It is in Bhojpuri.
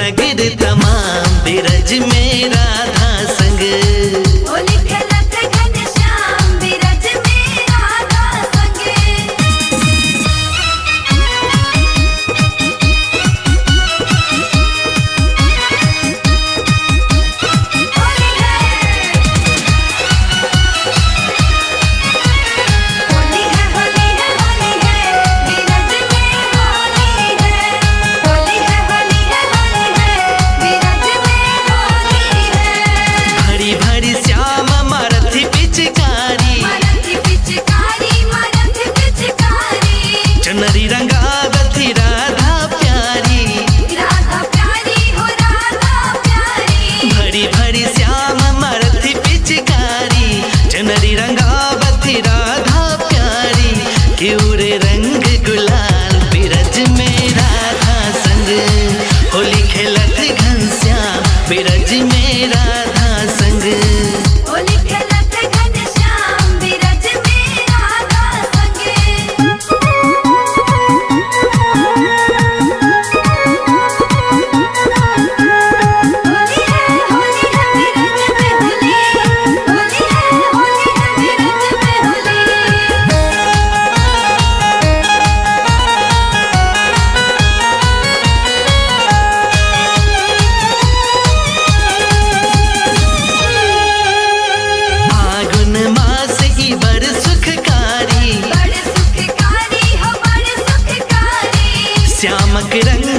नगर तमाम बिरज में राधा संग। होली खेलत घनश्याम बिरज में राधा संग। होली है होली है होली है होली है बिरज में होली है। होली है होली है होली है बिरज में होली है। भरी भरी श्याम मारथी पिचकारी, मारथी पिचकारी मारथी पिचकारी। चुनरी रंगावती राधा प्यारी। राधा प्यारी हो राधा प्यारी। भरी भरी श्याम मारथी पिचकारी, चुनरी रंगावती राधा प्यारी। क्यों रे रंग गुलाल बिरज में राधा संग। होली खेलत घनश्याम बिरज में राधा संग। होली खेलत घनश्याम बिरज में राधा संग। होली है बिरज में होली। होली है बिरज में होली। फागुन मास की बर सुखकारी, बड़ सुखकारी हो बड़ सुखकारी। श्यामक रंग